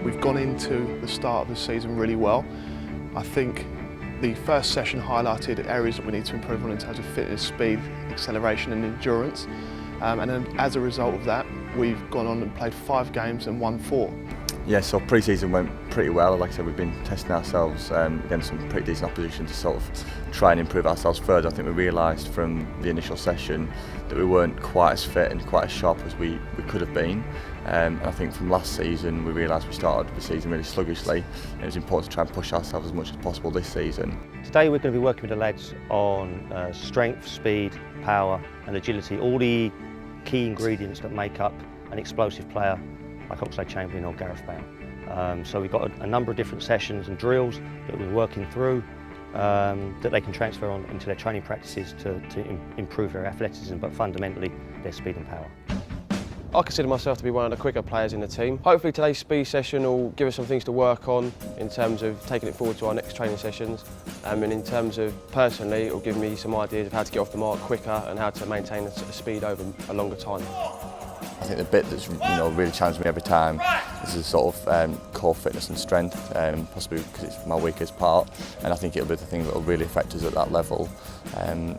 We've gone into the start of the season really well. I think the first session highlighted areas that we need to improve on in terms of fitness, speed, acceleration and endurance. And then as a result of that, we've gone on and played 5 games and won 4. Yeah, so pre-season went pretty well. Like I said, we've been testing ourselves against some pretty decent opposition to sort of try and improve ourselves further. I think we realised from the initial session that we weren't quite as fit and quite as sharp as we could have been. And I think from last season we realised we started the season really sluggishly, and it was important to try and push ourselves as much as possible this season. Today we're going to be working with the lads on strength, speed, power and agility, all the key ingredients that make up an explosive player like Oxlade-Chamberlain or Gareth Bale. So we've got a number of different sessions and drills that we're working through that they can transfer on into their training practices to improve their athleticism, but fundamentally their speed and power. I consider myself to be one of the quicker players in the team. Hopefully today's speed session will give us some things to work on in terms of taking it forward to our next training sessions. And in terms of personally, it will give me some ideas of how to get off the mark quicker and how to maintain a speed over a longer time. I think the bit that's really challenged me every time is the sort of core fitness and strength, possibly because it's my weakest part, and I think it'll be the thing that will really affect us at that level.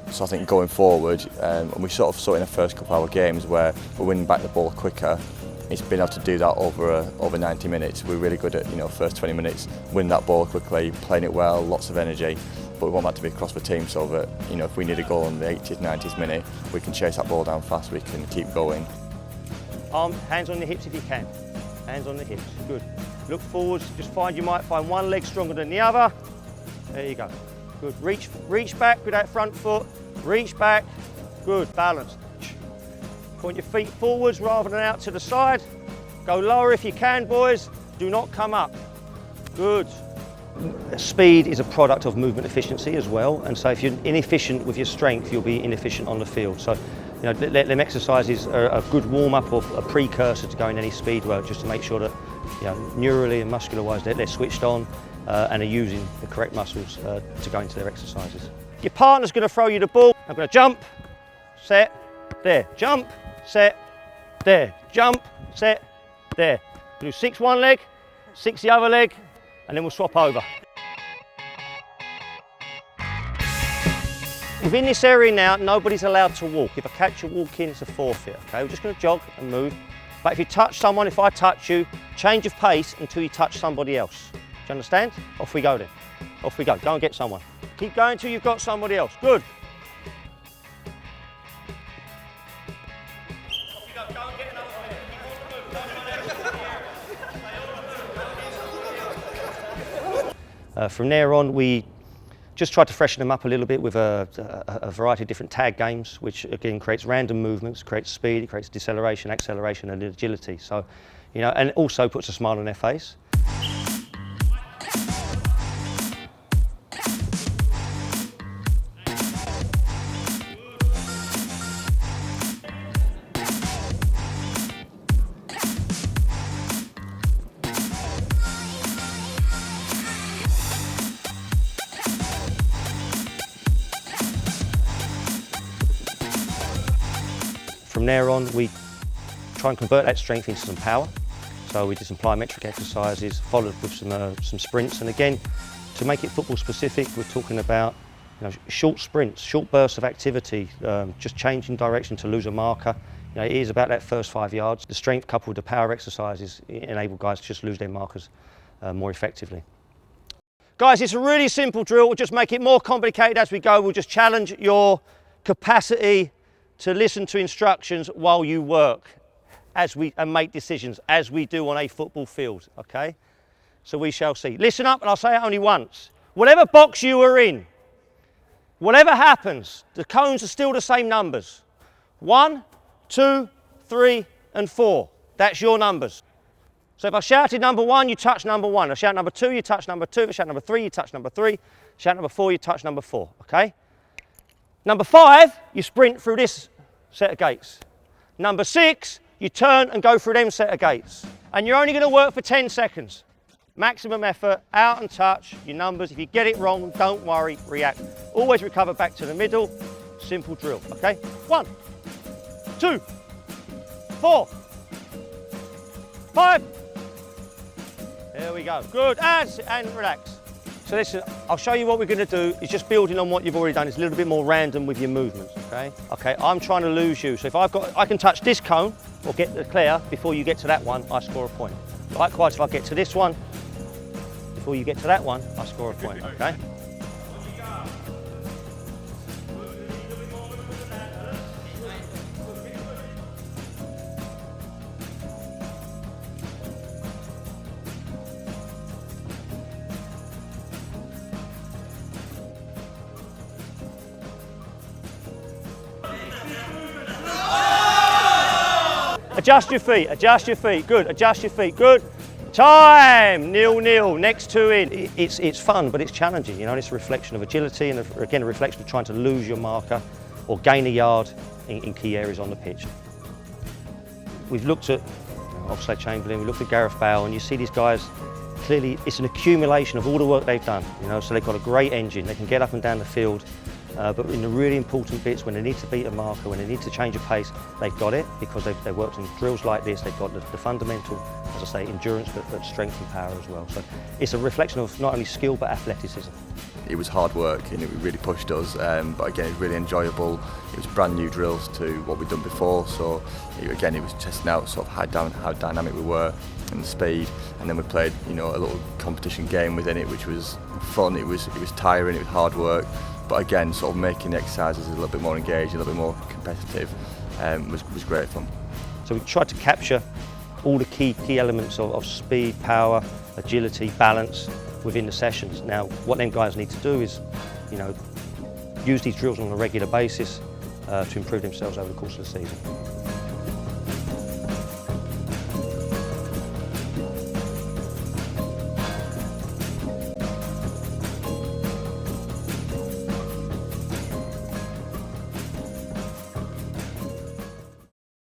So I think going forward, and we sort of saw in the first couple of our games where we're winning back the ball quicker, it's been able to do that over 90 minutes. We're really good at first 20 minutes, winning that ball quickly, playing it well, lots of energy. But we want that to be across the team so that if we need a goal in the 80th, 90th minute, we can chase that ball down fast, we can keep going. Hands on the hips if you can. Hands on the hips, good. Look forwards, you might find one leg stronger than the other. There you go, good. Reach back with that front foot, reach back, good, balance. Point your feet forwards rather than out to the side. Go lower if you can, boys. Do not come up, good. Speed is a product of movement efficiency as well, and so if you're inefficient with your strength, you'll be inefficient on the field. So, them exercises are a good warm-up or a precursor to going any speed work, just to make sure that, neurally and muscular-wise, they're switched on and are using the correct muscles to go into their exercises. Your partner's going to throw you the ball. I'm going to jump, set, there. Jump, set, there. Jump, set, there. We'll do 6 one leg, 6 the other leg, and then we'll swap over. Within this area now, nobody's allowed to walk. If I catch you walking, it's a forfeit, okay? We're just gonna jog and move. But if you touch someone, if I touch you, change of pace until you touch somebody else. Do you understand? Off we go then. Off we go, go and get someone. Keep going until you've got somebody else, good. Off you go, go and get another player. From there on, we just try to freshen them up a little bit with a variety of different tag games, which again creates random movements, creates speed, it creates deceleration, acceleration and agility. So, and also puts a smile on their face. From there on, we try and convert that strength into some power. So we do some plyometric exercises, followed with some sprints. And again, to make it football specific, we're talking about short sprints, short bursts of activity, just changing direction to lose a marker. It is about that first 5 yards. The strength coupled with the power exercises enable guys to just lose their markers more effectively. Guys, it's a really simple drill. We'll just make it more complicated as we go. We'll just challenge your capacity to listen to instructions while you work and make decisions as we do on a football field, okay? So we shall see. Listen up, and I'll say it only once. Whatever box you are in, whatever happens, the cones are still the same numbers. 1, 2, 3, and 4. That's your numbers. So if I shouted number 1, you touch number 1. I shout number 2, you touch number 2. If I shout number 3, you touch number 3. Shout number 4, you touch number 4, okay? Number 5, you sprint through this set of gates. Number 6, you turn and go through them set of gates. And you're only going to work for 10 seconds. Maximum effort, out and touch your numbers. If you get it wrong, don't worry, react. Always recover back to the middle. Simple drill, okay? 1, 2, 4, 5, There we go. Good, and relax. So listen, I'll show you what we're going to do. It's just building on what you've already done. It's a little bit more random with your movements, okay? Okay, I'm trying to lose you. So if I can touch this cone or get the clear before you get to that one, I score a point. Likewise, if I get to this one, before you get to that one, I score a point, okay? Adjust your feet, good, adjust your feet, good. Time, 0-0, next two in. It's fun, but it's challenging, you know, it's a reflection of agility and again, a reflection of trying to lose your marker or gain a yard in key areas on the pitch. We've looked at Oxlade-Chamberlain, we looked at Gareth Bale, and you see these guys, clearly it's an accumulation of all the work they've done, you know, so they've got a great engine, they can get up and down the field, but in the really important bits, when they need to beat a marker, when they need to change a pace, they've got it because they've worked on drills like this. They've got the fundamental, as I say, endurance, but strength and power as well. So it's a reflection of not only skill but athleticism. It was hard work and it really pushed us, but again, it was really enjoyable. It was brand new drills to what we'd done before, so again, it was testing out sort of how dynamic we were and the speed, and then we played, you know, a little competition game within it, which was fun. It was tiring, it was hard work. But again, sort of making the exercises a little bit more engaged, a little bit more competitive, was great fun. So we tried to capture all the key elements of speed, power, agility, balance within the sessions. Now, what them guys need to do is, you know, use these drills on a regular basis to improve themselves over the course of the season.